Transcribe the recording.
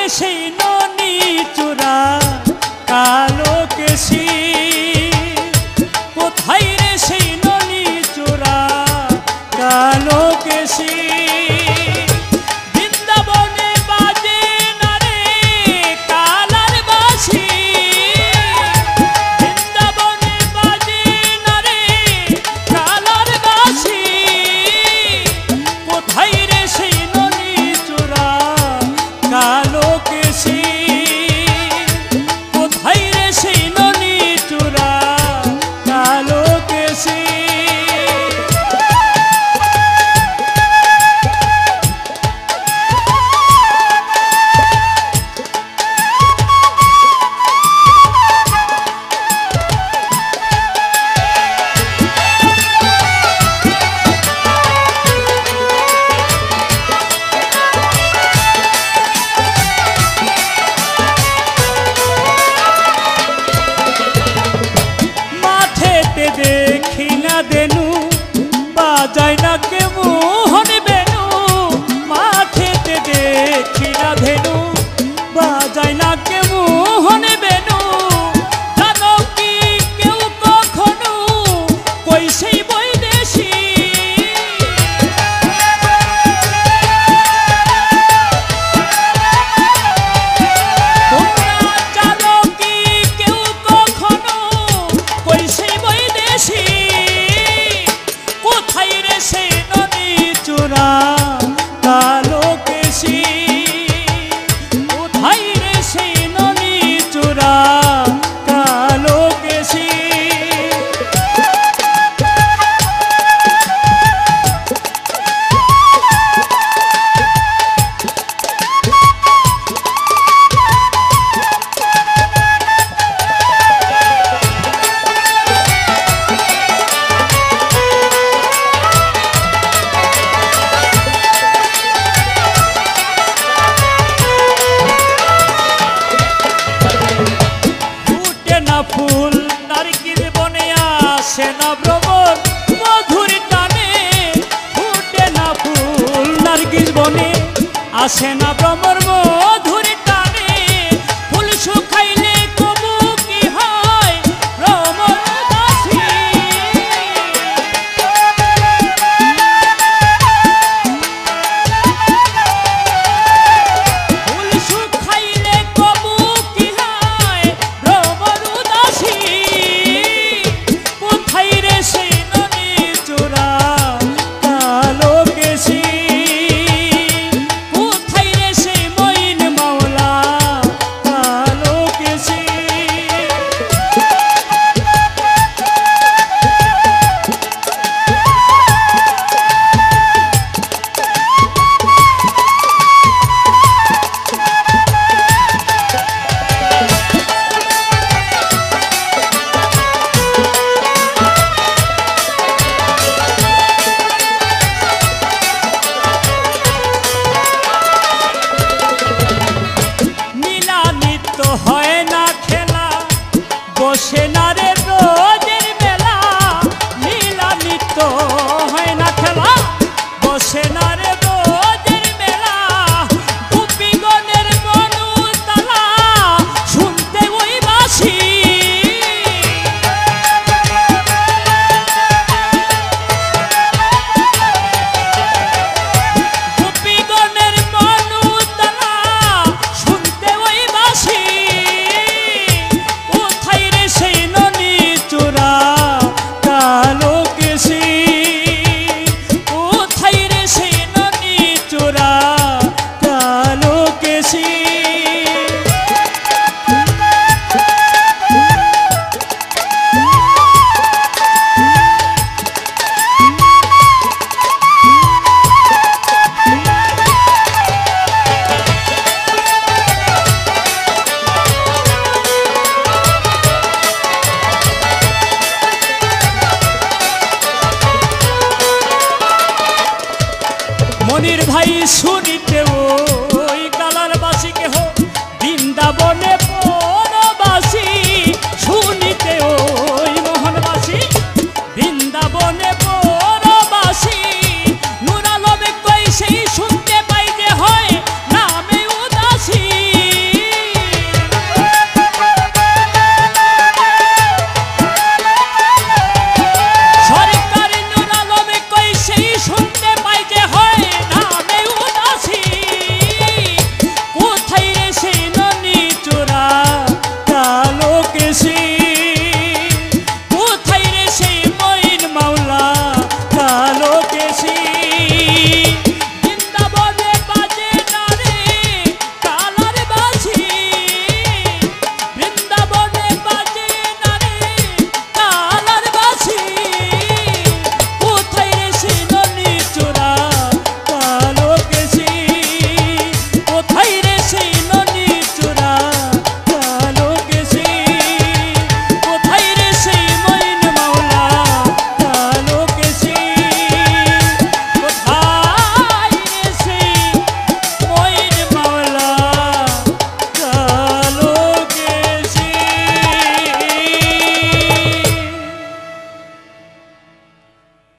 সেই ননি চূড়া কালো কেশি কোথায় রে সেই ননি চূড়া কালো কেশি বৃন্দাবনে বাজে না রে কালার বাঁশি বৃন্দাবনে বাজে না রে কালার বাঁশি কোথায় রে সেই ননি চূড়া কালো কেশি কোথায় রে সেই ননি চূড়া কালো কেশি দেখি না দেনু বাজায় না কে মোহন বেনু মাঠেতে দেখি না ধেনু বাজায় না কে মোহন বেনু জানো কি কেউ কখনো কই সেই বৈদেশি তোমরা জানো কি কেউ কখনো কই সেই বৈদেশি কোথায় রে সেই ননি চূড়া কালো কেশি কোথায় রে সেই ননি চূড়া কালো কেশি ফুল নারকেল বনে আসে না ভ্রমর মধুর টানে ফুটে না ফুল নারকেল বনে আসে না ভ্রমর মধুর টানে ফুল শুকাইলে কবু কি হয় ভ্রমর দাসী ফুল শুকাইলে কবু কি হয় ভ্রমর দাসী কোথায় রে সেই ননি চূড়া কালো কেশি কোথায় রে সেই মইন মাওলা কালো কেশি মিলানিত হয় না খেলা বসে না রে রোজের মেলা মিলানিত হয় না খেলা বসে না রে রোজের মেলা গোপীগণের মনুতলা শুনতে ওই বাঁশি গোপীগণের মনুতলা শুনতে ওই বাঁশি কোথায় রে সেই ননি চূড়া কালো কেশি কোথায় রে সেই ননি চূড়া কালো কেশি মনির ভাই শুন